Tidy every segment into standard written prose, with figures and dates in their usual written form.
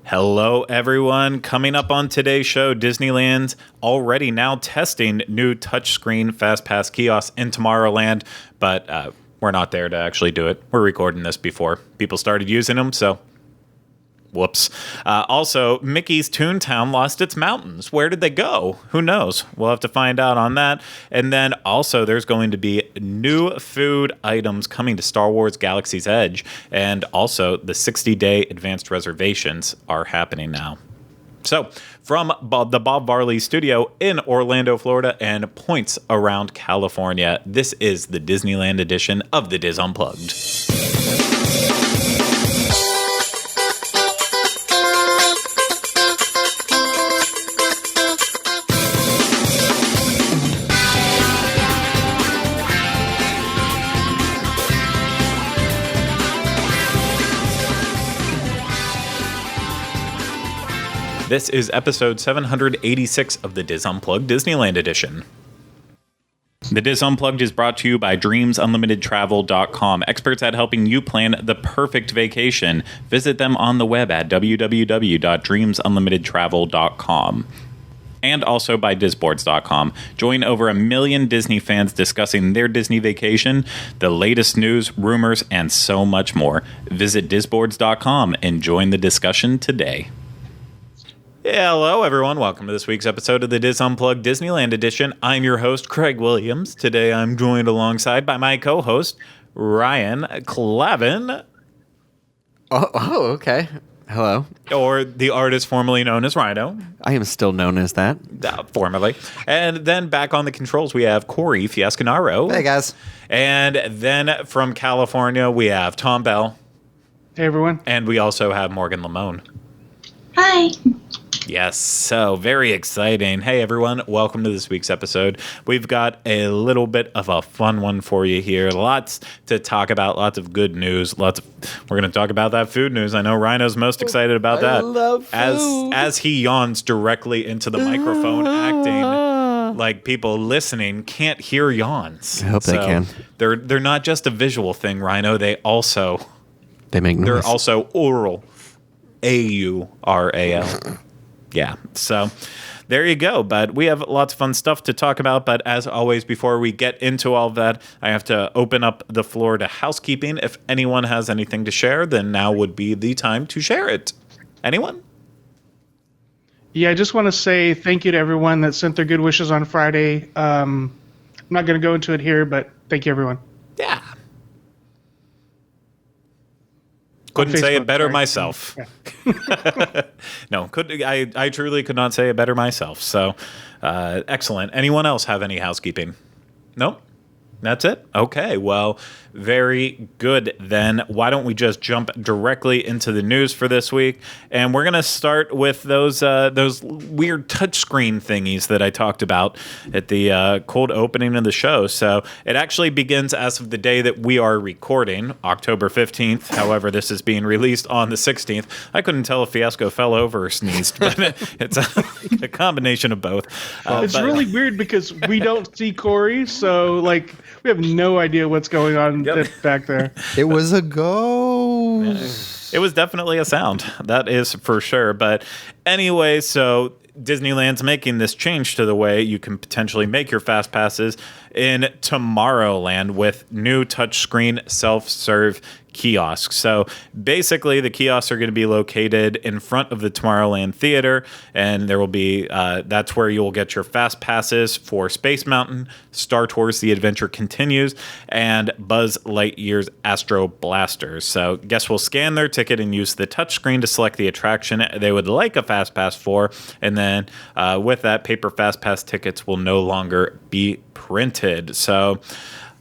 Hello, everyone. Coming up on today's show, Disneyland's already now testing new touchscreen FastPass kiosks in Tomorrowland, but we're not there to actually do it. We're recording this before people started using them, so whoops. Also, Mickey's Toontown lost its mountains. Where did they go? Who knows? We'll have to find out on that. And then also, there's going to be new food items coming to Star Wars Galaxy's Edge. And also, the 60-day advanced reservations are happening now. So, from the Bob Varley studio in Orlando, Florida, and points around California, this is the Disneyland edition of the Diz Unplugged. This is episode 786 of the Diz Unplugged Disneyland Edition. The Diz Unplugged is brought to you by DreamsUnlimitedTravel.com, experts at helping you plan the perfect vacation. Visit them on the web at www.DreamsUnlimitedTravel.com. And also by Disboards.com. Join over 1 million Disney fans discussing their Disney vacation, the latest news, rumors, and so much more. Visit Disboards.com and join the discussion today. Hello, everyone. Welcome to this week's episode of the Diz Unplugged Disneyland Edition. I'm your host, Craig Williams. Today, I'm joined alongside by my co-host, Ryan Clavin. Oh, okay. Hello. Or the artist formerly known as Rhino. I am still known as that. Formerly. And then back on the controls, we have Corey Fiascanaro. Hey, guys. And then from California, we have Tom Bell. Hey, everyone. And we also have Morgan Lamone. Hi. Yes, so very exciting. Hey, everyone. Welcome to this week's episode. We've got a little bit of a fun one for you here. Lots to talk about, lots of good news. We're going to talk about that food news. I know Rhino's most excited about that. I love food. As he yawns directly into the microphone, acting like people listening can't hear yawns. I hope they can. They're not just a visual thing, Rhino. They make noise. They're also oral. AURAL. Yeah, so there you go. But we have lots of fun stuff to talk about. But as always, before we get into all of that, I have to open up the floor to housekeeping. If anyone has anything to share, then now would be the time to share it. Anyone? Yeah, I just want to say thank you to everyone that sent their good wishes on Friday. I'm not going to go into it here, but thank you, everyone. Yeah. Couldn't say it better myself. Yeah. No, I truly could not say it better myself. So, excellent. Anyone else have any housekeeping? Nope. That's it? Okay, well, very good then. Why don't we just jump directly into the news for this week? And we're going to start with those weird touchscreen thingies that I talked about at the cold opening of the show. So it actually begins as of the day that we are recording, October 15th. However, this is being released on the 16th. I couldn't tell if Fiasco fell over or sneezed, but it's a combination of both. It's really weird because we don't see Corey, so we have no idea what's going on back there. It was a ghost. It was definitely a sound. That is for sure. But anyway, so Disneyland's making this change to the way you can potentially make your fast passes in Tomorrowland with new touchscreen self-serve kiosks. So basically the kiosks are going to be located in front of the Tomorrowland Theater, and there will be that's where you will get your fast passes for Space Mountain, Star Tours The Adventure Continues, and Buzz Lightyear's Astro Blasters. So guests will scan their ticket and use the touchscreen to select the attraction they would like a fast pass for, and then with that, paper fast pass tickets will no longer be printed. So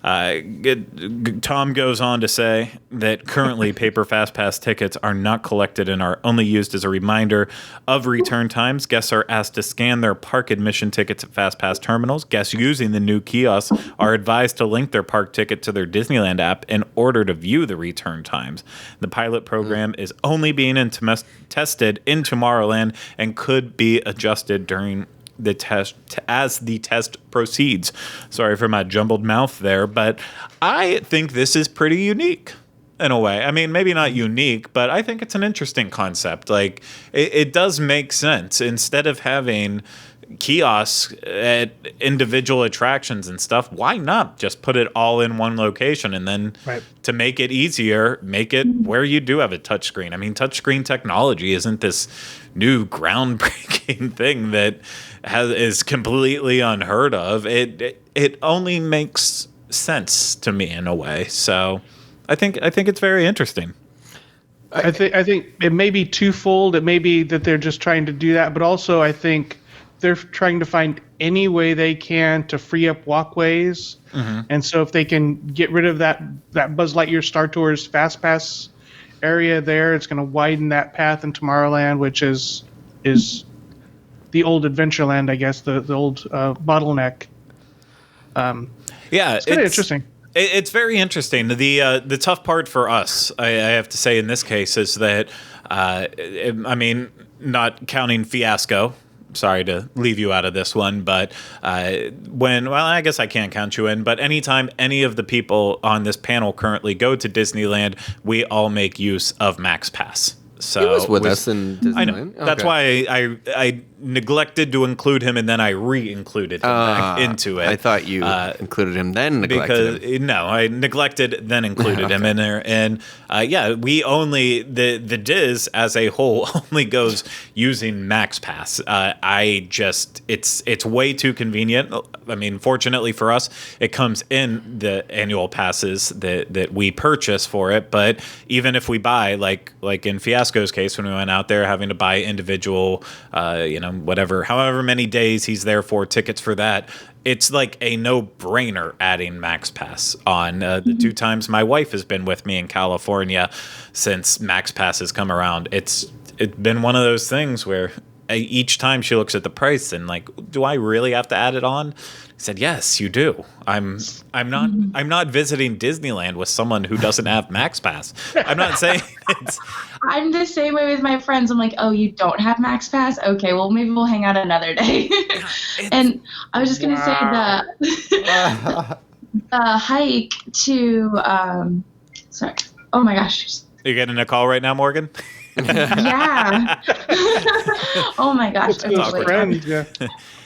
Tom goes on to say that currently paper FastPass tickets are not collected and are only used as a reminder of return times. Guests are asked to scan their park admission tickets at FastPass terminals. Guests using the new kiosks are advised to link their park ticket to their Disneyland app in order to view the return times. The pilot program is only being tested in Tomorrowland and could be adjusted during the test as the test proceeds. Sorry for my jumbled mouth there, but I think this is pretty unique. in a way. I mean, maybe not unique, but I think it's an interesting concept. Like, it does make sense. Instead of having kiosks at individual attractions and stuff, why not just put it all in one location? And then to make it easier, make it where you do have a touchscreen. I mean, touchscreen technology isn't this new groundbreaking thing that is completely unheard of. It only makes sense to me in a way. So I think it's very interesting. I think it may be twofold. It may be that they're just trying to do that, but also I think they're trying to find any way they can to free up walkways. And so if they can get rid of that Buzz Lightyear Star Tours FastPass area there, it's going to widen that path in Tomorrowland, which is the old Adventureland, I guess, the old bottleneck. Yeah, it's kind of interesting. It's very interesting. The tough part for us, I have to say in this case, is that, I mean, not counting Fiasco. Sorry to leave you out of this one, but I guess I can't count you in, but anytime any of the people on this panel currently go to Disneyland, we all make use of MaxPass. So He was with us in Disneyland. I know. That's why I neglected to include him, and then I re-included him back into it. I thought you included him, then neglected him. No, I neglected, then included him in there. And we only, the Diz as a whole only goes using MaxPass. It's way too convenient. I mean, fortunately for us, it comes in the annual passes that we purchase for it. But even if we buy, like in Fiasco's case, when we went out there having to buy individual, however many days he's there for, tickets for that, it's like a no-brainer adding MaxPass on. The 2 times my wife has been with me in California since MaxPass has come around, it's been one of those things where each time she looks at the price and like, do I really have to add it on? I said, yes, you do. I'm not visiting Disneyland with someone who doesn't have MaxPass. I'm not saying it's. I'm the same way with my friends. I'm like, oh, you don't have MaxPass? Okay, well, maybe we'll hang out another day. And I was just going to say the hike to, sorry. Oh my gosh. You getting a call right now, Morgan? Yeah. Oh my gosh. Friends, yeah.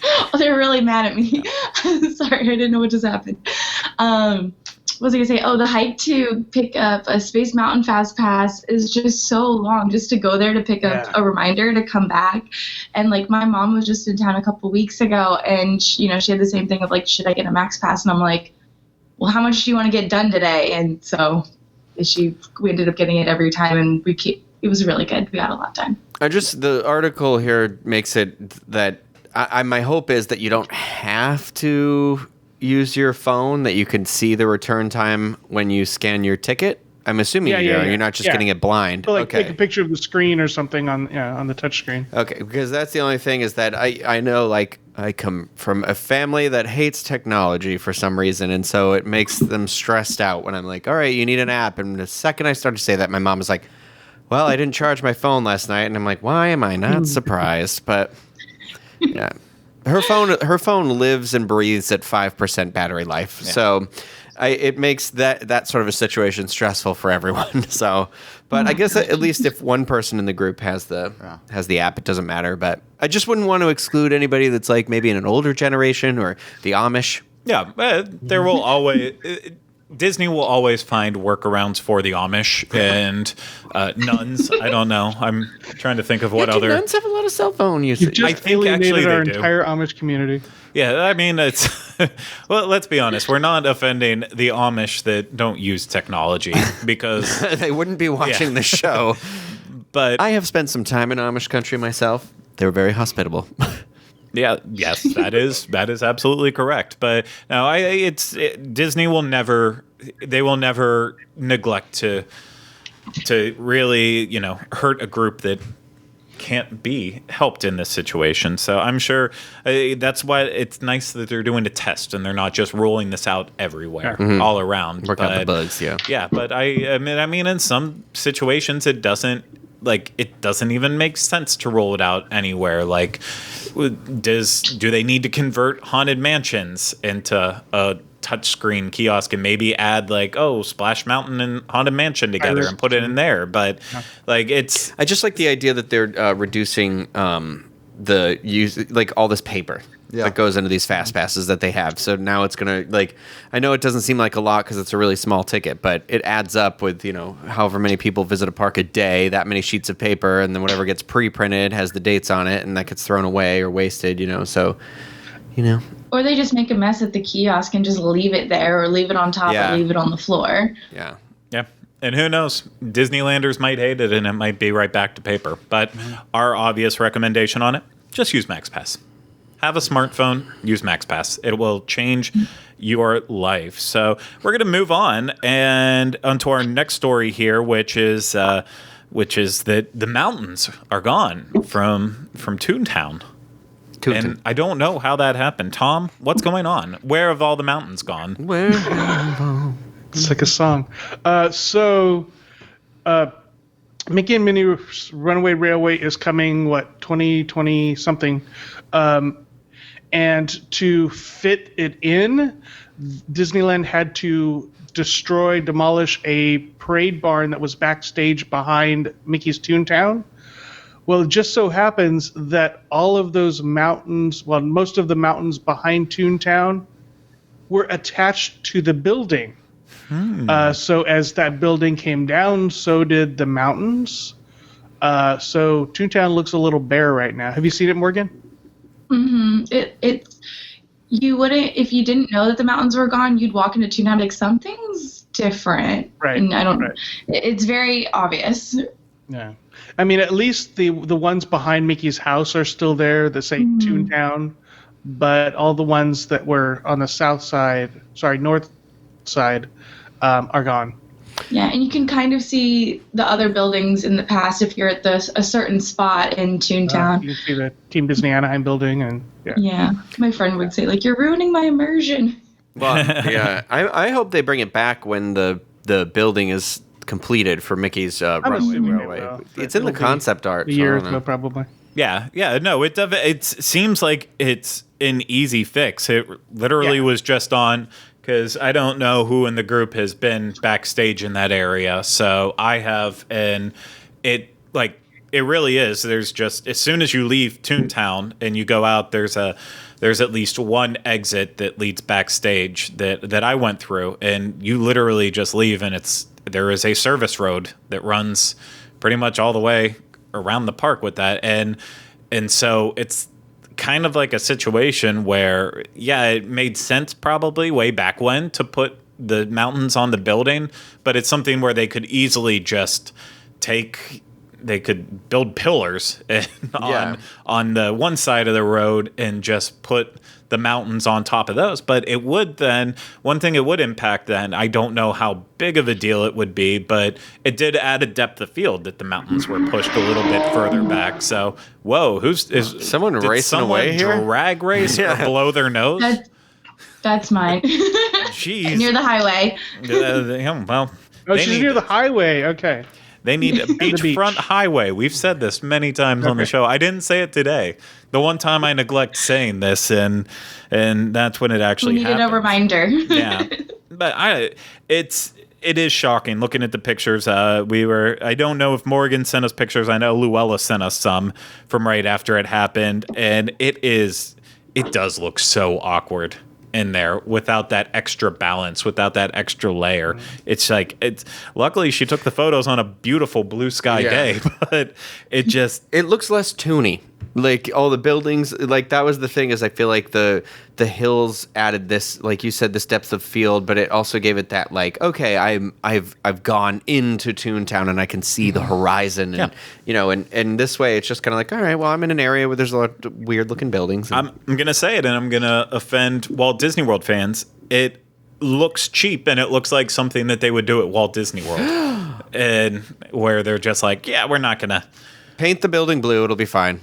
Oh, they're really mad at me. Sorry, I didn't know what just happened. What was I going to say? Oh, the hike to pick up a Space Mountain Fast Pass is just so long, just to go there to pick up a reminder to come back. And like, my mom was just in town a couple weeks ago, and she had the same thing of like, should I get a Max Pass? And I'm like, well, how much do you want to get done today? And so we ended up getting it every time, and it was really good. We got a lot done. The article here makes it that my hope is that you don't have to use your phone, that you can see the return time when you scan your ticket. I'm assuming you're not just getting it blind. So take a picture of the screen or something on the touch screen. Okay, because that's the only thing is that I know, like, I come from a family that hates technology for some reason, and so it makes them stressed out when I'm like, all right, you need an app. And the second I start to say that, my mom is like, well, I didn't charge my phone last night. And I'm like, why am I not surprised? But yeah, her phone lives and breathes at 5% battery life. Yeah. So it makes that sort of a situation stressful for everyone. So, but I guess at least if one person in the group has the app, it doesn't matter. But I just wouldn't want to exclude anybody that's like maybe in an older generation or the Amish. Yeah, there will always. Disney will always find workarounds for the Amish and nuns. I don't know. I'm trying to think of what other. Nuns have a lot of cell phone usage. I think alienated our entire Amish community. Yeah, I mean, it's. Well, let's be honest. We're not offending the Amish that don't use technology because they wouldn't be watching the show. But I have spent some time in Amish country myself. They were very hospitable. Yeah, yes, that is absolutely correct. But no, Disney will never neglect to really, hurt a group that can't be helped in this situation. So I'm sure that's why it's nice that they're doing a test and they're not just rolling this out everywhere, all around. Work out the bugs, yeah. Yeah, but I mean, in some situations it doesn't even make sense to roll it out anywhere. Like, do they need to convert Haunted Mansions into a touchscreen kiosk and maybe add like, Splash Mountain and Haunted Mansion together and put it in there. But like I just like the idea that they're reducing the use, like all this paper that goes into these fast passes that they have. So now it's gonna, like, I know it doesn't seem like a lot because it's a really small ticket, but it adds up with, however many people visit a park a day, that many sheets of paper, and then whatever gets pre-printed has the dates on it, and that gets thrown away or wasted. So. Or they just make a mess at the kiosk and just leave it there, or leave it on top, or leave it on the floor. Yeah. Yeah. And who knows? Disneylanders might hate it, and it might be right back to paper. But our obvious recommendation on it, just use MaxPass. Have a smartphone, use MaxPass. It will change your life. So we're going to move on and onto our next story here, which is that the mountains are gone from Toontown. And I don't know how that happened. Tom, what's going on? Where have all the mountains gone? Where It's like a song. Mickey and Minnie's Runaway Railway is coming, 2020 something. And to fit it in, Disneyland had to demolish a parade barn that was backstage behind Mickey's Toontown. Well, it just so happens that all of those mountains, most of the mountains behind Toontown were attached to the building. So as that building came down, so did the mountains. So Toontown looks a little bare right now. Have you seen it, Morgan? Mm-hmm. You wouldn't, if you didn't know that the mountains were gone, you'd walk into Toontown like something's different. Right. And Right. It's very obvious. Yeah. I mean, at least the ones behind Mickey's house are still there that say Toontown, but all the ones that were on the north side, are gone. Yeah, and you can kind of see the other buildings in the past if you're at a certain spot in Toontown. You can see the Team Disney Anaheim building, and yeah. My friend would say, like, you're ruining my immersion. Well, yeah. I hope they bring it back when the building is completed for Mickey's Runaway Railway. It's in the concept art. A year or so, probably. Yeah, no, it seems like it's an easy fix. It literally was just on, because I don't know who in the group has been backstage in that area. So I have, and it really is. There's just, as soon as you leave Toontown and you go out, there's at least one exit that leads backstage that I went through, and you literally just leave, and there is a service road that runs pretty much all the way around the park with that. And so it's kind of like a situation where, it made sense probably way back when to put the mountains on the building, but it's something where they could easily just they could build pillars on the one side of the road and just put the mountains on top of those. But it would then, one thing it would impact then, I don't know how big of a deal it would be, but it did add a depth of field that the mountains were pushed a little bit further back. So, whoa, is someone racing away here? Drag race or blow their nose? That's mine. Jeez. Near the highway. She's near the highway. Okay. They need a beachfront highway. We've said this many times on the show. I didn't say it today. The one time I neglect saying this, and that's when it actually happened. We needed a reminder. Yeah, but it is shocking looking at the pictures. I don't know if Morgan sent us pictures. I know Luella sent us some from right after it happened, and it does look so awkward in there without that extra balance, without that extra layer. It's luckily she took the photos on a beautiful blue sky day, but it looks less toony. Like all the buildings, like that was the thing, is I feel like the hills added this, like you said, this depth of field, but it also gave it that, like, okay, I've gone into Toontown and I can see the horizon, and and this way it's just kind of like, all right, well, I'm in an area where there's a lot of weird looking buildings. I'm gonna say it, and I'm gonna offend Walt Disney World fans. It looks cheap, and it looks like something that they would do at Walt Disney World, and where they're just like, yeah, we're not gonna paint the building blue, it'll be fine.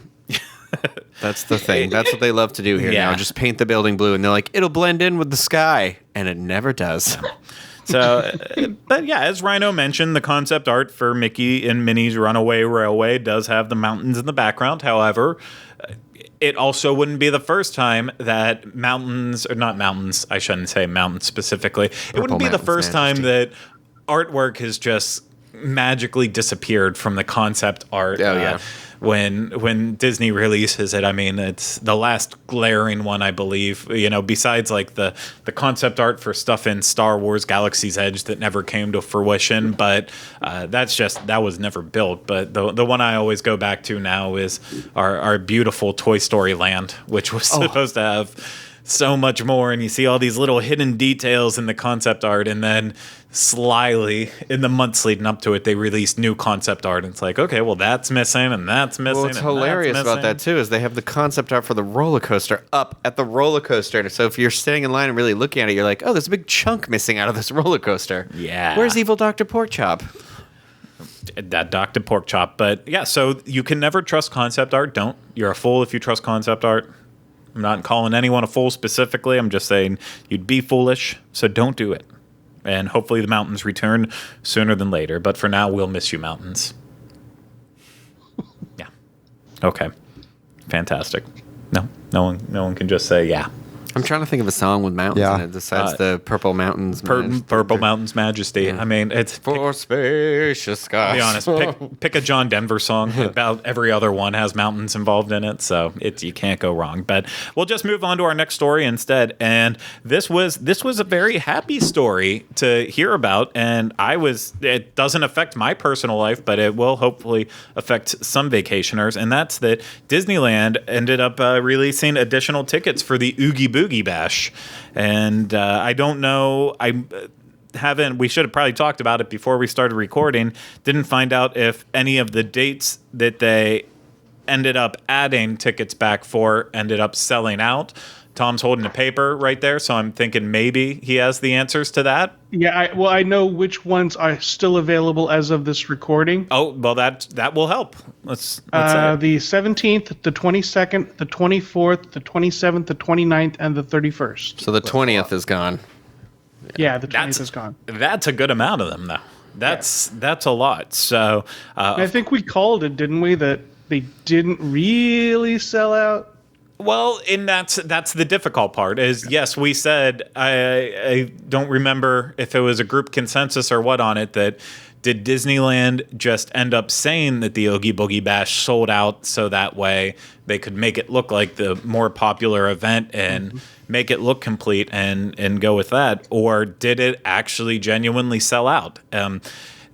That's the thing. That's what they love to do here now. Just paint the building blue, and they're like, it'll blend in with the sky, and it never does. So, but yeah, as Rhino mentioned, the concept art for Mickey and Minnie's Runaway Railway does have the mountains in the background. However, it also wouldn't be the first time that mountains, or not mountains, I shouldn't say mountains specifically. It wouldn't be the first time that artwork has just magically disappeared from the concept art. Oh, yeah. When Disney releases it, I mean, it's the last glaring one, I believe, besides like the concept art for stuff in Star Wars Galaxy's Edge that never came to fruition. But that was never built. But the one I always go back to now is our beautiful Toy Story Land, which was supposed to have so much more, and you see all these little hidden details in the concept art, and then slyly in the months leading up to it they released new concept art, and it's like, okay, well, that's missing and that's missing. Well, what's hilarious about that too is they have the concept art for the roller coaster up at the roller coaster, so if you're standing in line and really looking at it, you're like, oh, there's a big chunk missing out of this roller coaster. Yeah, where's evil Dr. Porkchop? That Dr. Porkchop. But yeah, so you can never trust concept art. You're a fool if you trust concept art. I'm not calling anyone a fool specifically. I'm just saying you'd be foolish, so don't do it. And hopefully the mountains return sooner than later. But for now, we'll miss you, mountains. Yeah. Okay. Fantastic. No one can just say yeah. I'm trying to think of a song with mountains in it besides the Purple Mountains. Purple Mountains Majesty. Yeah. I mean, it's for spacious skies. I'll be honest. Pick a John Denver song. About every other one has mountains involved in it, so you can't go wrong. But we'll just move on to our next story instead. And this was a very happy story to hear about. And it doesn't affect my personal life, but it will hopefully affect some vacationers. And that's that Disneyland ended up releasing additional tickets for the Oogie Boogie Bash, and I don't know. We should have probably talked about it before we started recording. Didn't find out if any of the dates that they ended up adding tickets back for ended up selling out. Tom's holding a paper right there, so I'm thinking maybe he has the answers to that. Yeah, I know which ones are still available as of this recording. Oh, well, that will help. Let's the 17th, the 22nd, the 24th, the 27th, the 29th, and the 31st. So the 20th is gone. Yeah, the 20th is gone. That's a good amount of them, though. That's a lot. So I think we called it, didn't we, that they didn't really sell out? Well, and that's the difficult part is, yes, we said, I don't remember if it was a group consensus or what on it, that did Disneyland just end up saying that the Oogie Boogie Bash sold out so that way they could make it look like the more popular event and make it look complete and go with that? Or did it actually genuinely sell out?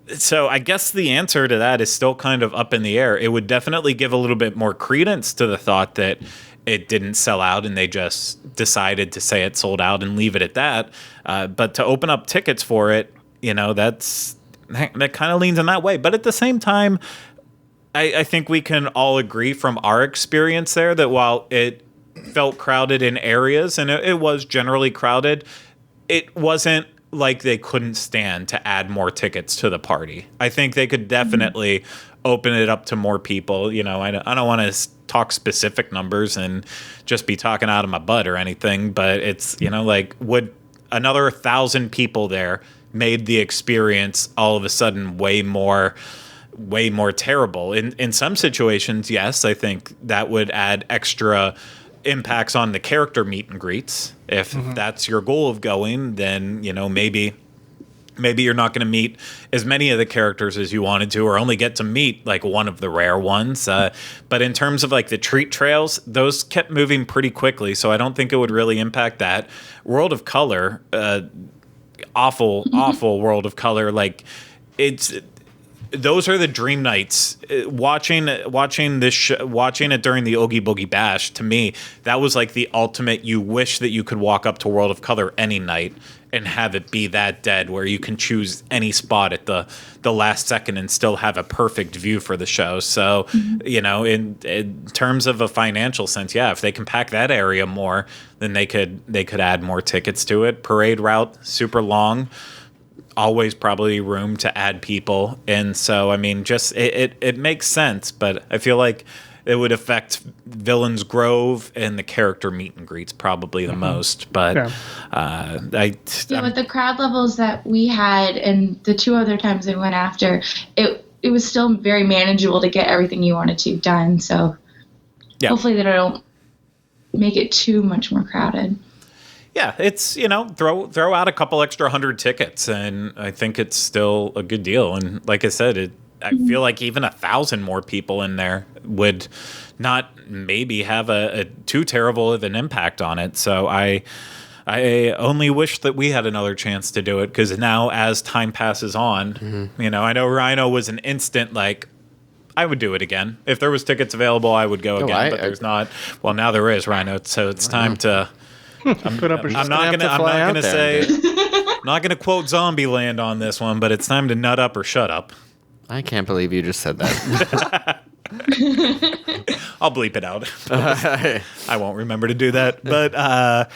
So I guess the answer to that is still kind of up in the air. It would definitely give a little bit more credence to the thought that it didn't sell out and they just decided to say it sold out and leave it at that. But to open up tickets for it, that kind of leans in that way. But at the same time, I think we can all agree from our experience there that while it felt crowded in areas, and it was generally crowded, it wasn't like they couldn't stand to add more tickets to the party. I think they could definitely open it up to more people. I don't want to talk specific numbers and just be talking out of my butt or anything, but it's, would another 1,000 people there made the experience all of a sudden way more terrible. In some situations, yes, I think that would add extra impacts on the character meet and greets. If that's your goal of going, then maybe you're not going to meet as many of the characters as you wanted to, or only get to meet like one of the rare ones. But in terms of like the treat trails, those kept moving pretty quickly, so I don't think it would really impact that. World of Color, awful World of Color. Like those are the dream nights. Watching it during the Oogie Boogie Bash, to me, that was like the ultimate. You wish that you could walk up to World of Color any night and have it be that dead where you can choose any spot at the last second and still have a perfect view for the show. So, in terms of a financial sense, yeah, if they can pack that area more, then they could add more tickets to it. Parade route, super long. Always probably room to add people. And so, I mean, just it makes sense, but I feel like it would affect Villains Grove and the character meet and greets probably the most. But with the crowd levels that we had and the two other times we went after, it was still very manageable to get everything you wanted to done. So hopefully they don't make it too much more crowded. Yeah, it's, throw out a couple extra 100 tickets, and I think it's still a good deal. And like I said, I feel like even 1,000 more people in there would not maybe have a too terrible of an impact on it. So I only wish that we had another chance to do it, because now as time passes on, I know Rhino was an instant, like, I would do it again. If there was tickets available, I would go again, but there's not. Well, now there is, Rhino, so it's time to... Put up I'm not gonna say I'm not gonna quote Zombieland on this one, but it's time to nut up or shut up. I can't believe you just said that. I'll bleep it out. I won't remember to do that. But I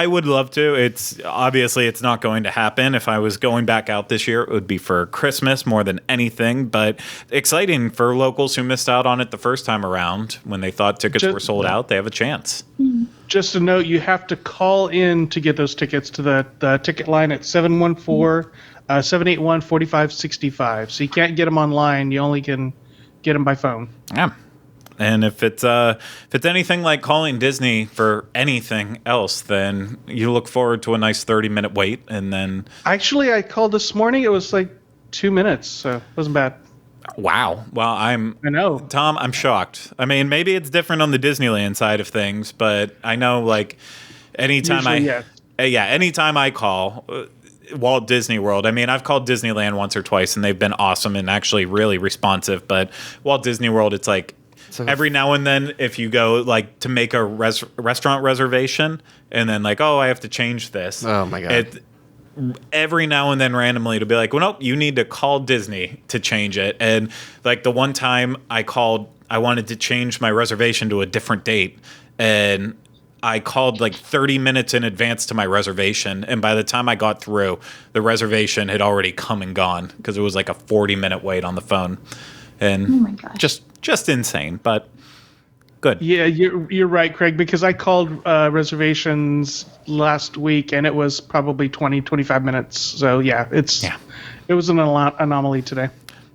would love to. It's obviously it's not going to happen. If I was going back out this year, it would be for Christmas more than anything. But exciting for locals who missed out on it the first time around when they thought tickets were sold out. They have a chance. Just a note, you have to call in to get those tickets to the ticket line at 714-781-4565. So you can't get them online. You only can get them by phone. Yeah. And if it's anything like calling Disney for anything else, then you look forward to a nice 30-minute wait, and then... Actually, I called this morning. It was like 2 minutes, so it wasn't bad. Wow. Well, I know. Tom, I'm shocked. I mean, maybe it's different on the Disneyland side of things, but I know, like, anytime anytime I call Walt Disney World, I mean, I've called Disneyland once or twice, and they've been awesome and actually really responsive, but Walt Disney World, it's like every now and then if you go, like, to make a restaurant reservation, and then, like, oh, I have to change this. Oh, my God. Every now and then randomly to be like, well, nope, you need to call Disney to change it. And like the one time I called, I wanted to change my reservation to a different date, and I called like 30 minutes in advance to my reservation, and by the time I got through, the reservation had already come and gone because it was like a 40-minute wait on the phone. And oh my gosh. just insane, but good. Yeah, you're right, Craig, because I called reservations last week, and it was probably 20-25 minutes. So, yeah, it was an anomaly today.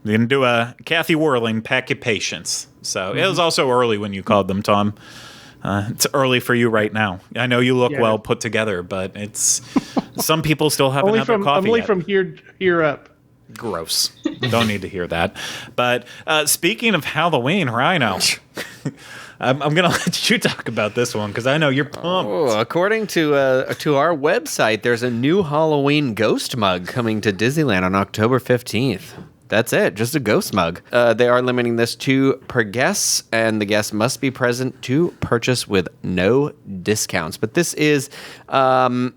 You can do a Kathy Whirling, pack your patience. So it was also early when you called them, Tom. It's early for you right now. I know you look well put together, but it's some people still haven't had their coffee only yet. From here up. Gross. Don't need to hear that. But speaking of Halloween, Rhino, I'm going to let you talk about this one because I know you're pumped. Oh, according to our website, there's a new Halloween ghost mug coming to Disneyland on October 15th. That's it, just a ghost mug. They are limiting this to per guest, and the guest must be present to purchase with no discounts. But this is I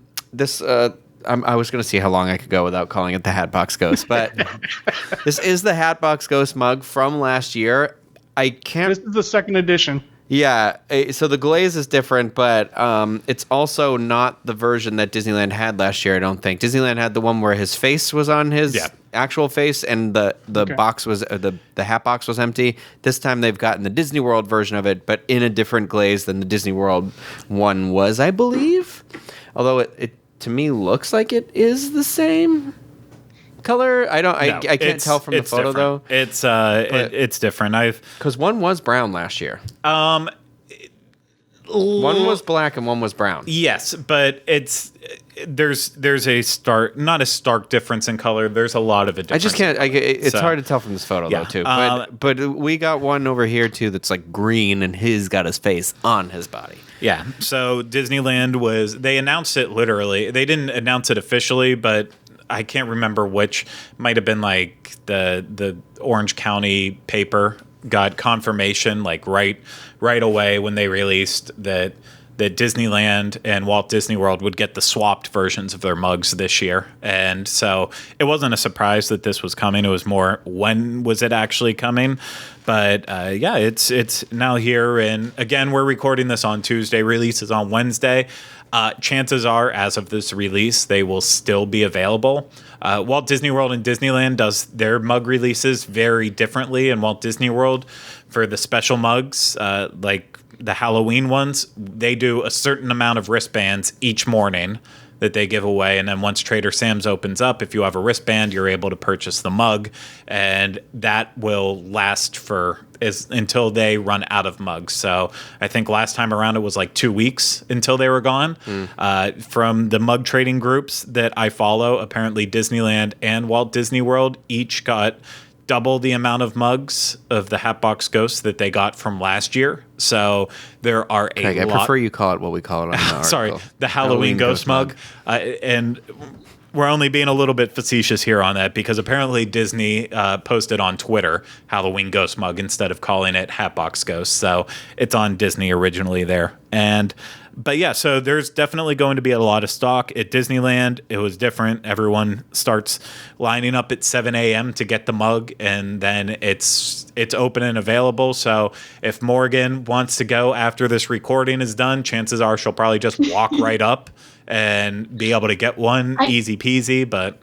was going to see how long I could go without calling it the Hatbox Ghost, but this is the Hatbox Ghost mug from last year. This is the second edition. Yeah, so the glaze is different, but it's also not the version that Disneyland had last year, I don't think. Disneyland had the one where his face was on his actual face, and the box was the hat box was empty. This time they've gotten the Disney World version of it, but in a different glaze than the Disney World one was, I believe. Although it to me looks like it is the same color. I can't tell from the photo different. Though. It's different. Because one was brown last year. One was black and one was brown. Yes, but there's not a stark difference in color. There's a lot of a difference. I just can't. It's hard to tell from this photo though too. But we got one over here too that's like green, and his got his face on his body. Yeah. So Disneyland they announced it literally. They didn't announce it officially, but I can't remember which. Might have been like the Orange County paper got confirmation like right away when they released that Disneyland and Walt Disney World would get the swapped versions of their mugs this year. And so it wasn't a surprise that this was coming. It was more, when was it actually coming? But it's now here. And again, we're recording this on Tuesday. Release is on Wednesday. Chances are, as of this release, they will still be available. Walt Disney World and Disneyland does their mug releases very differently. In Walt Disney World, for the special mugs, like the Halloween ones, they do a certain amount of wristbands each morning that they give away. And then once Trader Sam's opens up, if you have a wristband, you're able to purchase the mug, and that will last until they run out of mugs. So I think last time around it was like 2 weeks until they were gone. From the mug trading groups that I follow, apparently Disneyland and Walt Disney World each got double the amount of mugs of the Hatbox Ghosts that they got from last year. So there are I prefer you call it what we call it on the article. Sorry, the Halloween Ghost mug. And we're only being a little bit facetious here on that because apparently Disney posted on Twitter Halloween Ghost mug instead of calling it Hatbox Ghost. So it's on Disney originally there. But yeah, so there's definitely going to be a lot of stock at Disneyland. It was different. Everyone starts lining up at 7 a.m. to get the mug, and then it's open and available. So if Morgan wants to go after this recording is done, chances are she'll probably just walk right up and be able to get one, easy peasy. But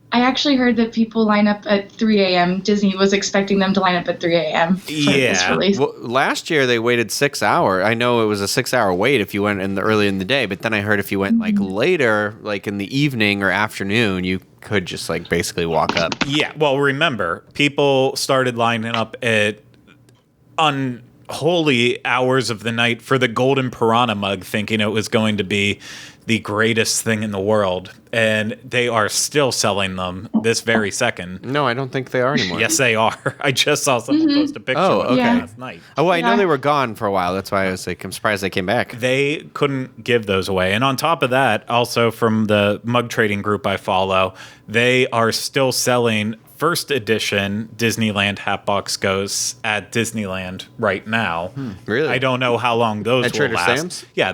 I actually heard that people line up at 3 a.m. Disney was expecting them to line up at 3 a.m. for this release. Well, last year they waited 6 hours. I know it was a 6-hour wait if you went early in the day, but then I heard if you went like later, like in the evening or afternoon, you could just like basically walk up. Yeah. Well, remember, people started lining up at unholy hours of the night for the Golden Piranha mug, thinking it was going to be the greatest thing in the world, and they are still selling them this very second. No, I don't think they are anymore. Yes, they are. I just saw someone post a picture of them last night. Oh, well, I know they were gone for a while. That's why I was like, I'm surprised they came back. They couldn't give those away. And on top of that, also from the mug trading group I follow, they are still selling first edition Disneyland Hatbox Ghosts at Disneyland right now. Really? I don't know how long those At will Trader last. Sam's? Yeah,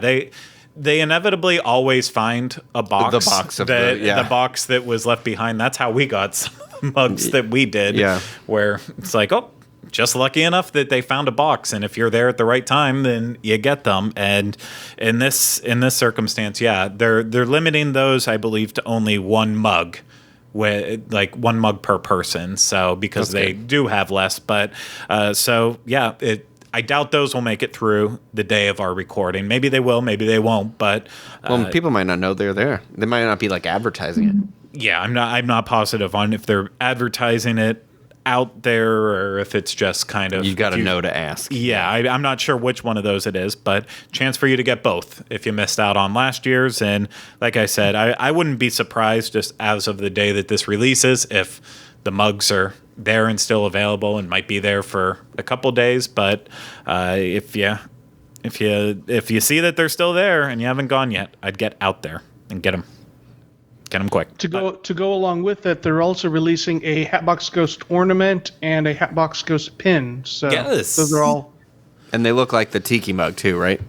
they inevitably always find a box. The box of the box that was left behind. That's how we got some of the mugs that we did. Yeah. Where it's like, oh, just lucky enough that they found a box, and if you're there at the right time, then you get them. And in this circumstance, yeah, they're limiting those, I believe, to only one mug. With like one mug per person, so because they do have less, but so yeah, I doubt those will make it through the day of our recording. Maybe they will, maybe they won't. But people might not know they're there. They might not be like advertising it. Yeah, I'm not positive on if they're advertising it out there or if it's just kind of you got to know to ask. Yeah, I'm not sure which one of those it is, but chance for you to get both if you missed out on last year's. And like I said, I wouldn't be surprised just as of the day that this releases if the mugs are there and still available and might be there for a couple days. But if you see that they're still there and you haven't gone yet, I'd get out there and get them. Get them quick. To go along with it, they're also releasing a Hatbox Ghost ornament and a Hatbox Ghost pin. So those are all. And they look like the tiki mug too, right?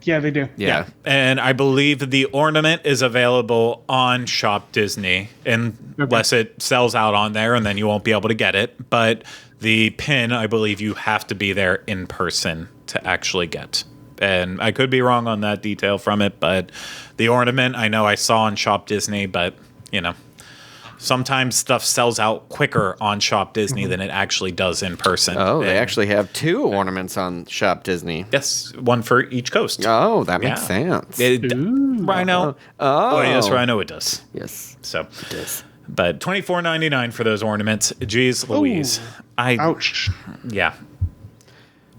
Yeah, they do. Yeah. And I believe the ornament is available on Shop Disney unless it sells out on there, and then you won't be able to get it. But the pin, I believe you have to be there in person to actually get. And I could be wrong on that detail from it, but the ornament I know I saw on Shop Disney, but, sometimes stuff sells out quicker on Shop Disney than it actually does in person. Oh, they actually have 2 ornaments on Shop Disney. Yes, one for each coast. Oh, that makes sense. Rhino. Oh, yes, Rhino, it does. Yes. So it does. But $24.99 for those ornaments. Jeez Louise. Ouch. Yeah.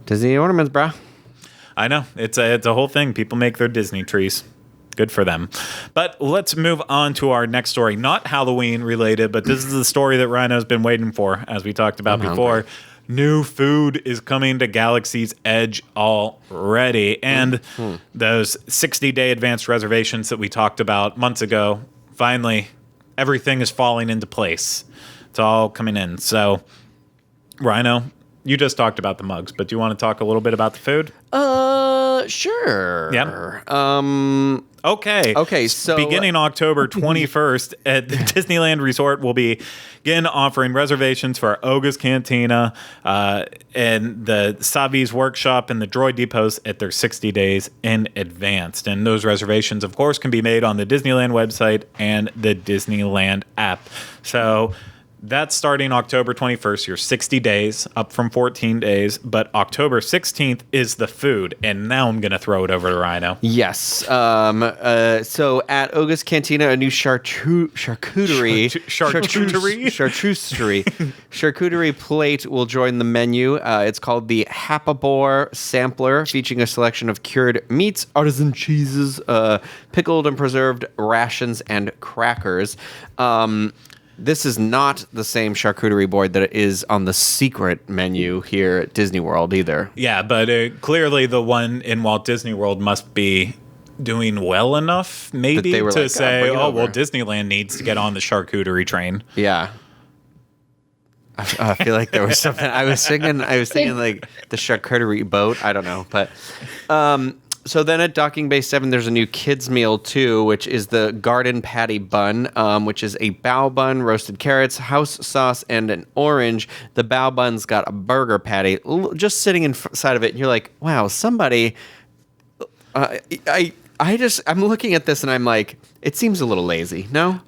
Disney ornaments, brah. I know. It's a whole thing. People make their Disney trees. Good for them. But let's move on to our next story. Not Halloween related, but this is the story that Rhino's been waiting for, as we talked about before. Hungry. New food is coming to Galaxy's Edge already. And those 60-day advanced reservations that we talked about months ago, finally, everything is falling into place. It's all coming in. So, Rhino, you just talked about the mugs, but do you want to talk a little bit about the food? Sure. Yeah. Okay, so beginning October 21st at the Disneyland Resort, we'll begin offering reservations for Oga's Cantina and the Savi's Workshop and the Droid Depots at their 60 days in advance. And those reservations, of course, can be made on the Disneyland website and the Disneyland app. So That's starting October 21st. You're 60 days, up from 14 days. But October 16th is the food. And now I'm going to throw it over to Rhino. Yes. So at Oga's Cantina, a new charcuterie plate will join the menu. It's called the Hapabor Sampler, featuring a selection of cured meats, artisan cheeses, pickled and preserved rations, and crackers. This is not the same charcuterie board that is on the secret menu here at Disney World either. Yeah, but clearly the one in Walt Disney World must be doing well enough, maybe, to like, say, bring it over. well, Disneyland needs to get on the charcuterie train. Yeah. I feel like there was something. I was thinking like the charcuterie boat. I don't know. But so then at Docking Bay 7, there's a new kids meal too, which is the garden patty bun, which is a bao bun, roasted carrots, house sauce, and an orange. The bao bun's got a burger patty just sitting inside of it, and you're like, wow, somebody. I'm looking at this and I'm like, it seems a little lazy. No.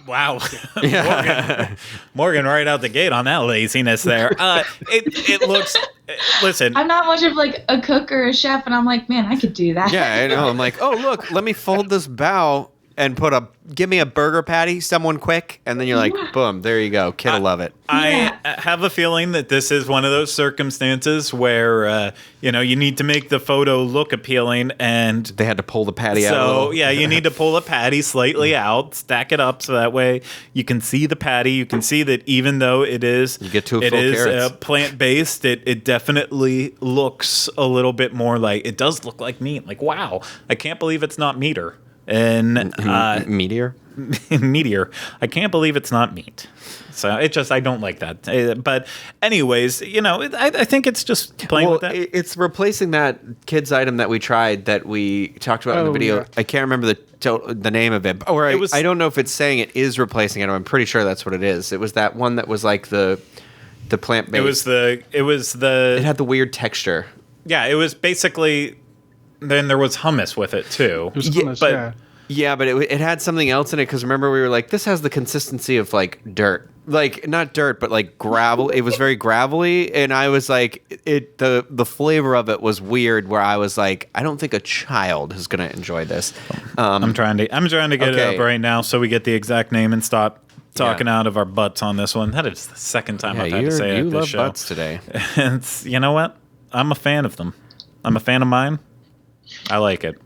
Wow. Morgan right out the gate on that laziness there. It looks, listen. I'm not much of like a cook or a chef, and I'm like, man, I could do that. Yeah, I know. I'm like, oh, look, let me fold this bao and give me a burger patty, someone quick. And then you're like, boom, there you go. Kid'll love it. I have a feeling that this is one of those circumstances where, you need to make the photo look appealing, and they had to pull the patty out. So, yeah, you need to pull the patty slightly out, stack it up so that way you can see the patty. You can see that even though it is plant-based, it definitely looks a little bit more like, it does look like meat. Like, wow, I can't believe it's not meater. And Meteor? Meteor. I can't believe it's not meat. So I don't like that. But anyways, I think it's just playing with that. It's replacing that kids item that we tried that we talked about in the video. Yeah. I can't remember the name of it. I don't know if it's saying it is replacing it. I'm pretty sure that's what it is. It was that one that was like the plant-based. It had the weird texture. Yeah, it was basically. Then there was hummus with it too. It was hummus, yeah, but it had something else in it, because remember we were like, this has the consistency of like dirt, like not dirt, but like gravel. It was very gravelly, and I was like, the flavor of it was weird. Where I was like, I don't think a child is going to enjoy this. I'm trying to get it up right now so we get the exact name and stop talking out of our butts on this one. That is the second time I've had to say it. You this love show. butts today. You know what? I'm a fan of them. I'm a fan of mine. I like it.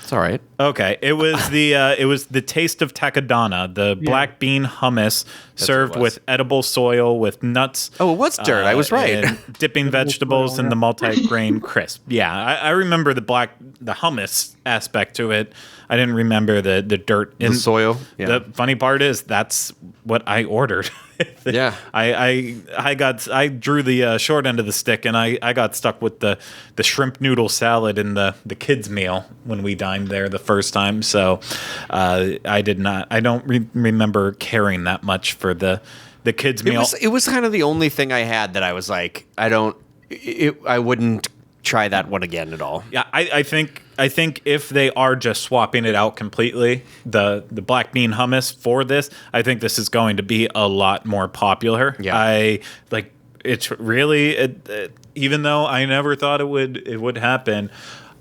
It's all right. Okay, it was the taste of Takadana, the black bean hummus served with edible soil with nuts. Oh, it was dirt. I was right. And dipping vegetables in the multi-grain crisp. Yeah, I remember the hummus aspect to it. I didn't remember the dirt in the soil. Yeah. The funny part is that's what I ordered. Yeah. I drew the short end of the stick, and I got stuck with the shrimp noodle salad in the kids meal when we dined there the first time. So I don't remember caring that much for the kids meal. It was kind of the only thing I had that I was like, I wouldn't try that one again at all. Yeah, I think if they are just swapping it out completely, the black bean hummus for this, I think this is going to be a lot more popular. Yeah. It's really even though I never thought it would happen,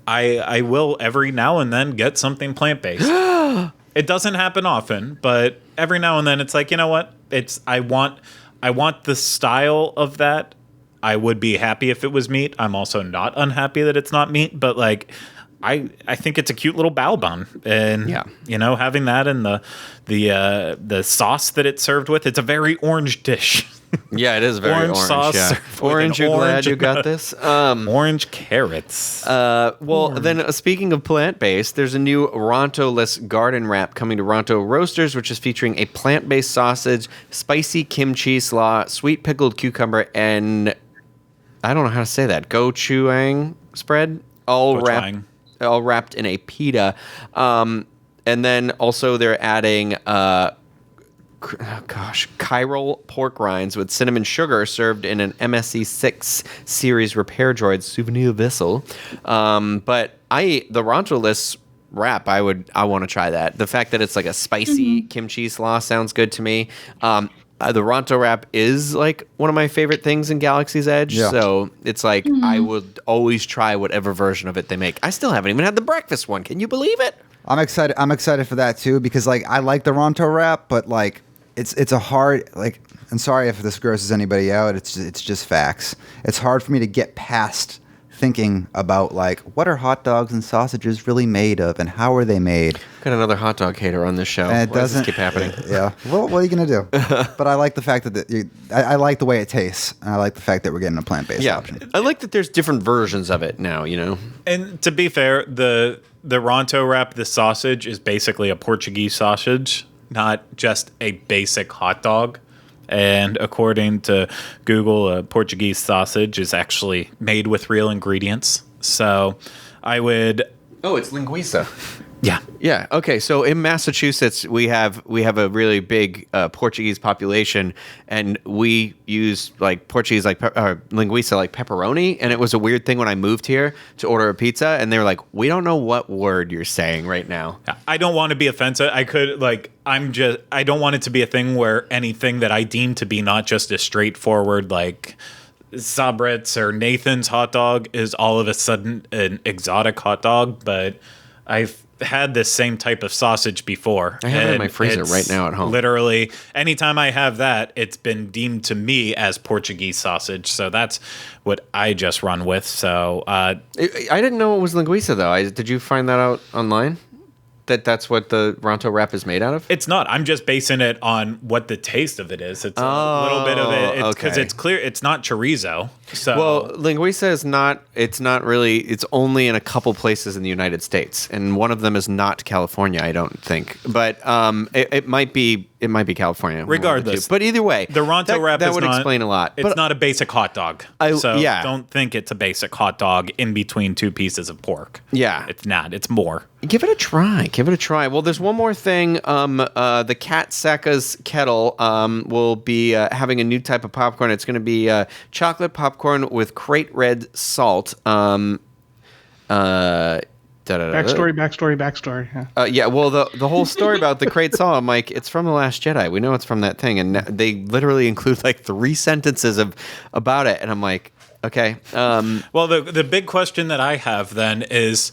I will every now and then get something plant-based. It doesn't happen often, but every now and then it's like, you know what? I want the style of that. I would be happy if it was meat. I'm also not unhappy that it's not meat, but like I think it's a cute little bao bun, and having that and the sauce that it's served with, it's a very orange dish. Yeah, it is very orange. Sauce. Yeah. Orange, you're glad you got this? Orange carrots. Then speaking of plant-based, there's a new Ronto-less garden wrap coming to Bronto Roasters, which is featuring a plant-based sausage, spicy kimchi slaw, sweet pickled cucumber, and I don't know how to say that, gochujang spread, all wrapped in a pita. And then also they're adding chiral pork rinds with cinnamon sugar served in an MSC 6 series repair droid souvenir vessel. But the Ronto-less wrap, I want to try that. The fact that it's like a spicy kimchi slaw sounds good to me. The Ronto wrap is like one of my favorite things in Galaxy's Edge. Yeah. So it's like I would always try whatever version of it they make. I still haven't even had the breakfast one. Can you believe it? I'm excited. I'm excited for that too because like I like the Ronto wrap, but like it's a hard like. And sorry if this grosses anybody out. It's just facts. It's hard for me to get past thinking about like what are hot dogs and sausages really made of, and how are they made. Got another hot dog hater on this show. And it Why does doesn't this keep happening. Yeah. Well, what are you gonna do? But I like the fact that I like the way it tastes, and I like the fact that we're getting a plant-based option. I like that there's different versions of it now. You know. And to be fair, the Ronto wrap, the sausage is basically a Portuguese sausage, not just a basic hot dog. And according to Google, a Portuguese sausage is actually made with real ingredients. So I would... Oh, it's linguiça. Yeah. Yeah. Okay. So in Massachusetts, we have a really big Portuguese population, and we use like Portuguese linguiça like pepperoni. And it was a weird thing when I moved here to order a pizza, and they were like, "We don't know what word you're saying right now." I don't want to be offensive. I don't want it to be a thing where anything that I deem to be not just a straightforward like Sabret's or Nathan's hot dog is all of a sudden an exotic hot dog, but I've had this same type of sausage before. I have it in my freezer right now at home. Literally, anytime I have that, it's been deemed to me as Portuguese sausage. So that's what I just run with. So I didn't know it was linguiça though. Did you find that out online? That's what the Ronto wrap is made out of? It's not. I'm just basing it on what the taste of it is. It's a little bit of it because it's clear it's not chorizo. So well, linguiça is not. It's not really. It's only in a couple places in the United States, and one of them is not California. I don't think, but it might be. It might be California. Regardless, but either way, the Ronto wrap that would explain a lot. It's not a basic hot dog. Don't think it's a basic hot dog in between two pieces of pork. Yeah, it's not. It's more. Give it a try. Give it a try. Well, there's one more thing. The Cat Saka's Kettle will be having a new type of popcorn. It's going to be chocolate popcorn with crate red salt. Backstory. Yeah. Well, the whole story about the crate salt, Mike, it's from The Last Jedi. We know it's from that thing, and they literally include like 3 sentences about it, and I'm like, okay. Well, the big question that I have then is,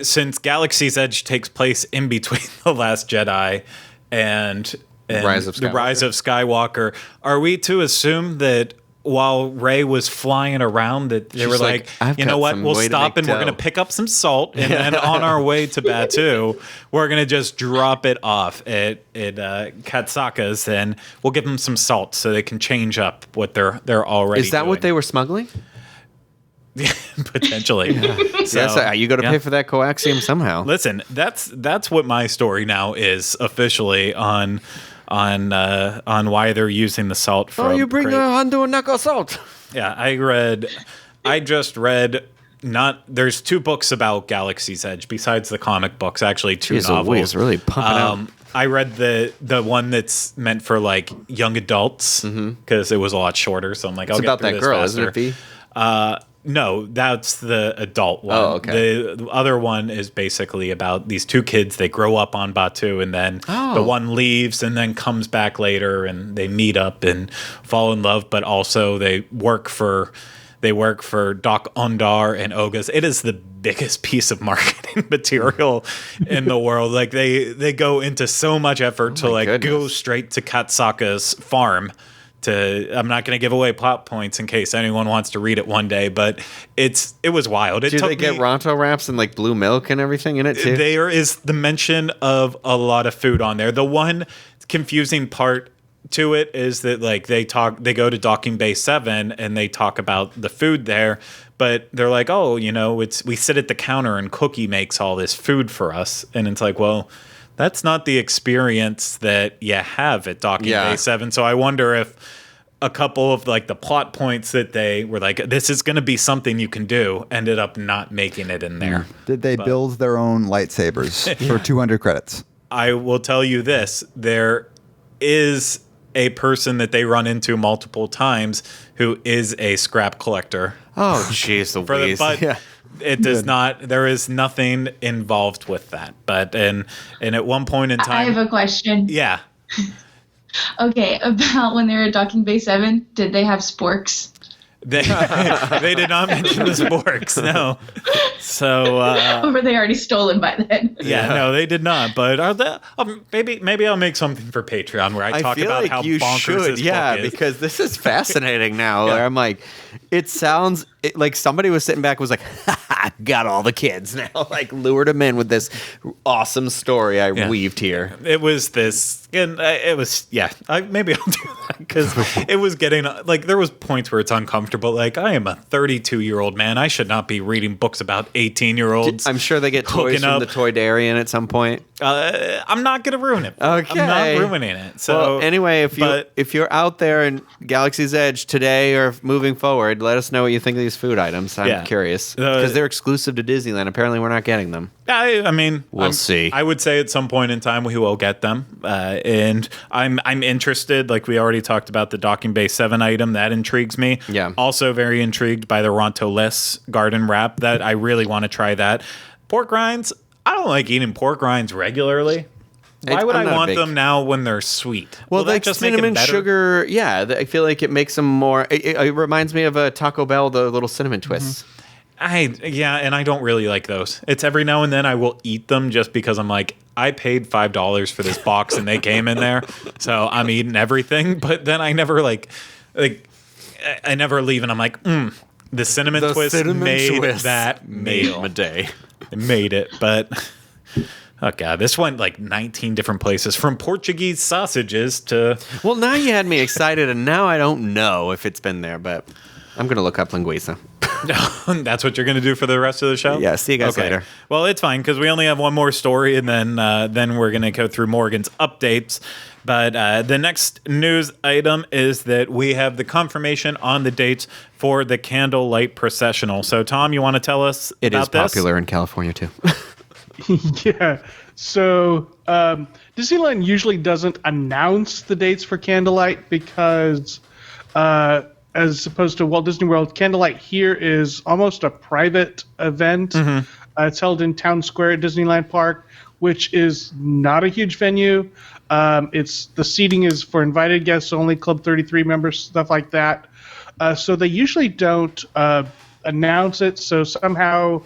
since Galaxy's Edge takes place in between The Last Jedi and Rise of Skywalker, are we to assume that while Rey was flying around that they were like, you know what, we'll stop and we're going to pick up some salt, and then on our way to Batuu, we're going to just drop it off at Katsaka's, and we'll give them some salt so they can change up what they're already Is that doing. what they were smuggling? Potentially. So, yes, you got to pay for that coaxium somehow. Listen, that's what my story now is officially on why they're using the salt for. Oh, you bring a Hondo and Knuckle salt. Yeah, I just read. There's 2 books about Galaxy's Edge besides the comic books. Actually, 2 novels. It's really pumping out. I read the one that's meant for like young adults because it was a lot shorter. So I'm like, it's I'll about get through that girl, this faster. isn't it, V? No, that's the adult one. Oh, okay. The other one is basically about these 2 kids. They grow up on Batuu, and then the one leaves and then comes back later, and they meet up and fall in love. But also they work for Doc Ondar and Oga's. It is the biggest piece of marketing material in the world. Like they go into so much effort to go straight to Katsaka's farm. I'm not going to give away plot points in case anyone wants to read it one day, but it was wild. Do they get Ronto wraps and like blue milk and everything in it too? There is the mention of a lot of food on there. The one confusing part to it is that like they go to Docking Bay 7 and they talk about the food there, but they're like, oh, we sit at the counter and Cookie makes all this food for us, and it's like, well, that's not the experience that you have at Docking Bay 7. So I wonder if a couple of like the plot points that they were like, this is going to be something you can do, ended up not making it in there. Did they build their own lightsabers for 200 credits? I will tell you this. There is a person that they run into multiple times who is a scrap collector. Oh, jeez, Louise. It does not. There is nothing involved with that. But and at one point in time, I have a question. yeah. Okay, about when they were at Docking Bay 7, did they have sporks? They did not mention the sporks, no. So Or were they already stolen by then? yeah, no, they did not. But maybe I'll make something for Patreon where I talk feel about like how you bonkers should, this yeah, book is. because this is fascinating now. Yeah. Where I'm like, it sounds like somebody was sitting back and was like, got all the kids now, like lured them in with this awesome story I weaved here. It was this, and it was maybe I'll do that because it was getting like there was points where it's uncomfortable. Like I am a 32-year-old man. I should not be reading books about 18-year-olds. I'm sure they get toys hooking from up. the Toydarian at some point. I'm not gonna ruin it. Okay. I'm not ruining it. So Well, anyway, if you're out there in Galaxy's Edge today or moving forward, let us know what you think of these food items. I'm curious because they're exclusive to Disneyland. Apparently, we're not getting them. I mean, We'll see. I would say at some point in time we will get them, and I'm interested. Like we already talked about the Docking Bay 7 item that intrigues me. Yeah. Also very intrigued by the Ronto garden wrap. That I really want to try that. Pork rinds. I don't like eating pork rinds regularly. Why would I'm I not a want big- them now when they're sweet? Well, Will that like just make it cinnamon better? sugar, I feel like it makes them more. It reminds me of a Taco Bell, the little cinnamon twists. And I don't really like those. It's every now and then I will eat them just because I'm like, I paid $5 for this box and they came in there, so I'm eating everything. But then I never I never leave and I'm like, the cinnamon twist made that meal. a day. It made it, but oh god, this went like 19 different places from Portuguese sausages to. Well, now you had me excited, and now I don't know if it's been there, but I'm gonna look up linguiça. That's what you're going to do for the rest of the show? Yeah, see you guys later. Well, it's fine because we only have one more story, and then we're going to go through Morgan's updates. But the next news item is that we have the confirmation on the dates for the Candlelight Processional. So, Tom, you want to tell us It about is this? popular in California too. Yeah. So Disneyland usually doesn't announce the dates for Candlelight because, as opposed to Walt Disney World, Candlelight here is almost a private event. It's held in Town Square at Disneyland Park, which is not a huge venue. The seating is for invited guests only, Club 33 members, stuff like that. So they usually don't announce it. So somehow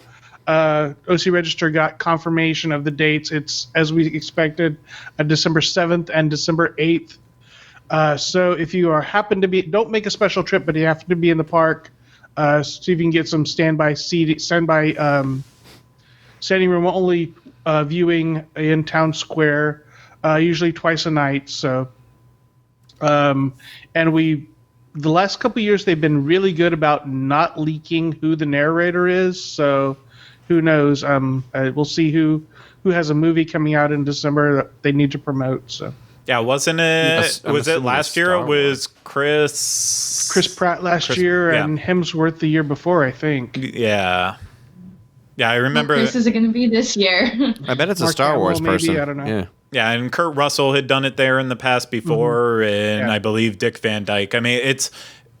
OC Register got confirmation of the dates. It's, as we expected, December 7th and December 8th. So if you happen to be, don't make a special trip, but you happen to be in the park, see if you can get some standing room only viewing in Town Square, usually twice a night. So, the last couple of years they've been really good about not leaking who the narrator is. So, who knows? We'll see who has a movie coming out in December that they need to promote. So. Yeah, wasn't it? I'm Was it assuming last it's year? Star It was Chris Pratt last year yeah. and Hemsworth the year before, I think. Yeah. Yeah, I remember. Chris is it going to be this year? I bet it's a Mark Star Wars Hamill, maybe, person. I don't know. Yeah. Yeah, and Kurt Russell had done it there in the past before, and Yeah. I believe Dick Van Dyke. I mean,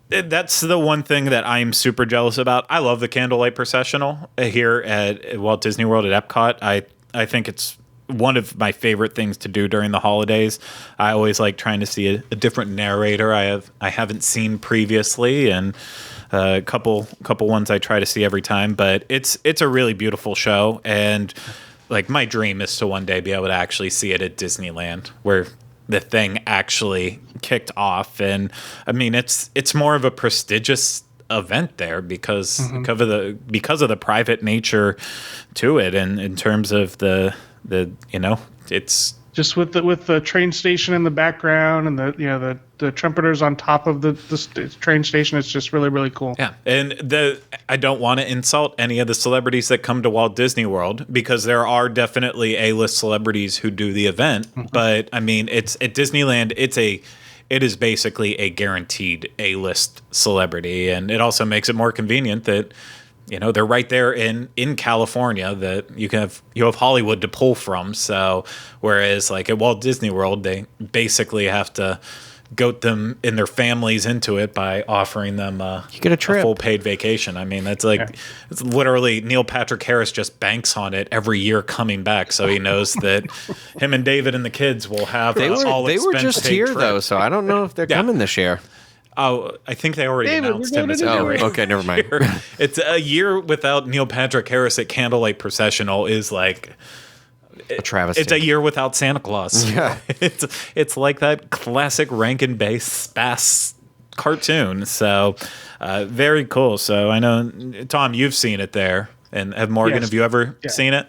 that's the one thing that I'm super jealous about. I love the Candlelight Processional here at Walt Disney World at Epcot. I think it's one of my favorite things to do during the holidays. I always like trying to see a different narrator I haven't seen previously, and a couple ones I try to see every time. But it's a really beautiful show, and like my dream is to one day be able to actually see it at Disneyland, where the thing actually kicked off. And I mean, it's more of a prestigious event there because of the private nature to it, and in terms of the it's Just with the train station in the background and the trumpeters on top of the train station, it's just really, really cool. yeah. And I don't want to insult any of the celebrities that come to Walt Disney World, because there are definitely A-list celebrities who do the event, but I mean, it's at Disneyland, it is basically a guaranteed A-list celebrity, and it also makes it more convenient that they're right there in California, that you have Hollywood to pull from. So whereas like at Walt Disney World, they basically have to goat them and their families into it by offering them You get a trip. full paid vacation. I mean, that's like it's literally Neil Patrick Harris just banks on it every year coming back, so he knows that him and David and the kids will have They were just here trip. though, so I don't know if they're coming this year. Oh, I think they already David, announced we're him going as to a Oh, Disney. okay, never mind. It's a year without Neil Patrick Harris at Candlelight Processional is like A travesty. it's a year without Santa Claus. Yeah. it's like that classic Rankin Bass Bass cartoon. So very cool. So I know Tom, you've seen it there, and have Morgan? Yes. Have you ever seen it?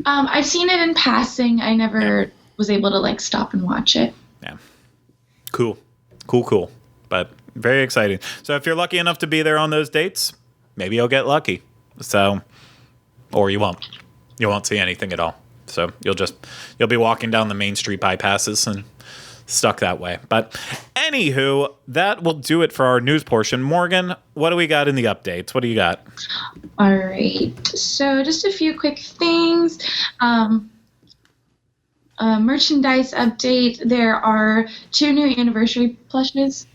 I've seen it in passing. I never was able to like stop and watch it. Yeah. Cool. But very exciting. So if you're lucky enough to be there on those dates, maybe you'll get lucky. So, or you won't. You won't see anything at all. So you'll be walking down the Main Street bypasses and stuck that way. But anywho, that will do it for our news portion. Morgan, what do we got in the updates? What do you got? All right. So just a few quick things. Merchandise update. There are 2 new anniversary plushes.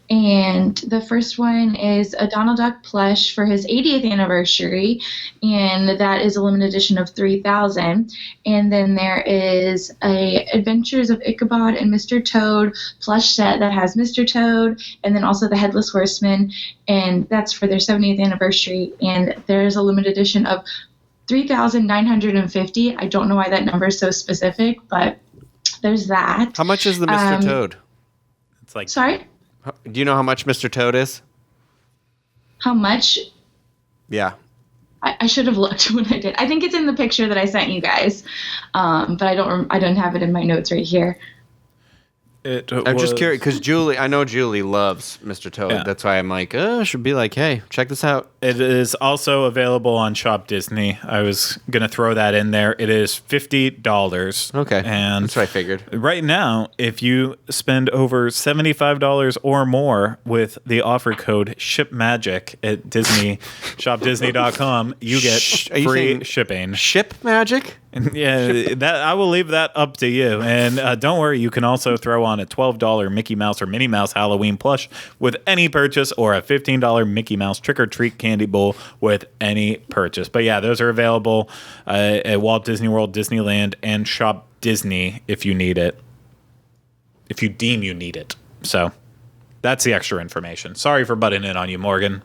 And the first one is a Donald Duck plush for his 80th anniversary, and that is a limited edition of 3,000. And then there is a Adventures of Ichabod and Mr. Toad plush set that has Mr. Toad, and then also the Headless Horseman, and that's for their 70th anniversary. And there's a limited edition of 3,950. I don't know why that number is so specific, but there's that. How much is the Mr. Toad? It's like Sorry? Do you know how much Mr. Toad is? How much? Yeah. I should have looked when I did. I think it's in the picture that I sent you guys, but I don't have it in my notes right here. I'm just curious because I know Julie loves Mr. Toad. Yeah. That's why I'm like, I should be like, hey, check this out. It is also available on Shop Disney. I was going to throw that in there. It is $50. Okay. And That's what I figured. right now, if you spend over $75 or more with the offer code SHIPMAGIC at shopdisney.com, you get Are you free saying shipping. Ship magic? Yeah, that I will leave that up to you. And don't worry, you can also throw on a $12 Mickey Mouse or Minnie Mouse Halloween plush with any purchase, or a $15 Mickey Mouse Trick or Treat candy bowl with any purchase. But yeah, those are available at Walt Disney World, Disneyland, and Shop Disney if you need it. If you deem you need it. So that's the extra information. Sorry for butting in on you, Morgan.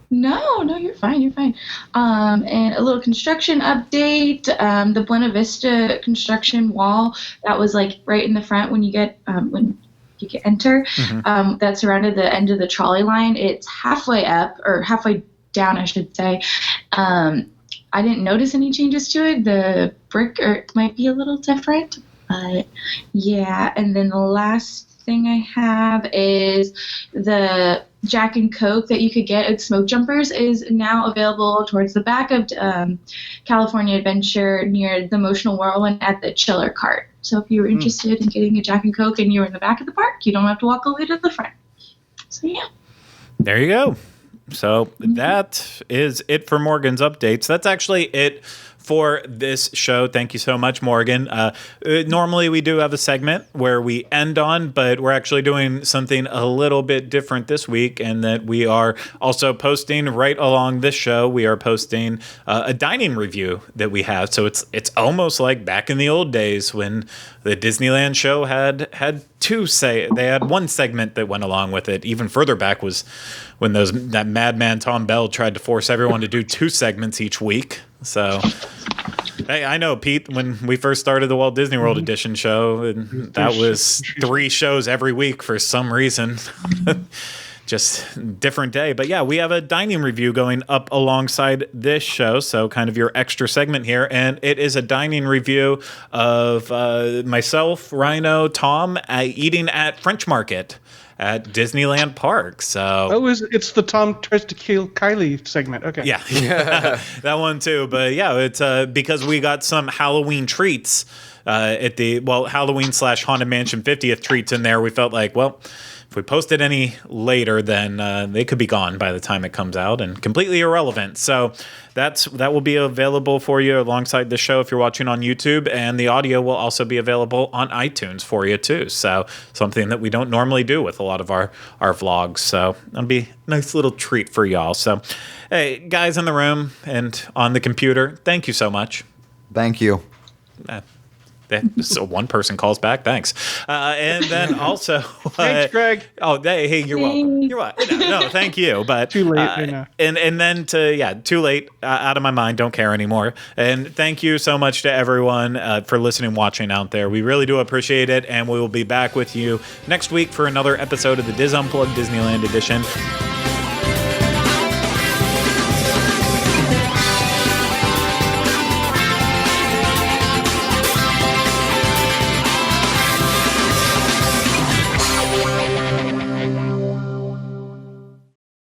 No, you're fine. You're fine. And a little construction update. The Buena Vista construction wall that was like right in the front when you get enter. That surrounded the end of the trolley line. It's halfway up, or halfway down, I should say. I didn't notice any changes to it. The brick might be a little different, but yeah. And then the last thing I have is the Jack and Coke that you could get at Smoke Jumpers is now available towards the back of California Adventure near the Emotional Whirlwind at the Chiller Cart. So if you were interested in getting a Jack and Coke and you were in the back of the park, you don't have to walk all the way to the front. So yeah. There you go. So that is it for Morgan's updates. That's actually it for this show. Thank you so much, Morgan. Normally we do have a segment where we end on, but we're actually doing something a little bit different this week, and that we are also posting right along this show. We are posting a dining review that we have. So it's almost like back in the old days when the Disneyland show had they had one segment that went along with it. Even further back was when that madman Tom Bell tried to force everyone to do 2 segments each week. So, hey, I know, Pete, when we first started the Walt Disney World Edition show, and that was 3 shows every week for some reason. Just different day. But yeah, we have a dining review going up alongside this show. So kind of your extra segment here. And it is a dining review of myself, Rhino, Tom, eating at French Market at Disneyland Park. So it's the Tom tries to kill Kylie segment. Okay. yeah, that one too. But yeah, it's because we got some Halloween treats at the Halloween / Haunted Mansion 50th treats in there. We felt like, well, if we post it any later, then they could be gone by the time it comes out and completely irrelevant. So that will be available for you alongside the show if you're watching on YouTube, and the audio will also be available on iTunes for you too. So something that we don't normally do with a lot of our vlogs. So it'll be a nice little treat for y'all. So hey, guys in the room and on the computer, thank you so much. Thank you. So one person calls back, thanks. And then also... Thanks, Greg. Oh, hey, you're welcome. You're welcome. No, thank you. But Too late. And then too late, out of my mind, don't care anymore. And thank you so much to everyone for listening and watching out there. We really do appreciate it, and we will be back with you next week for another episode of the Diz Unplugged Disneyland Edition.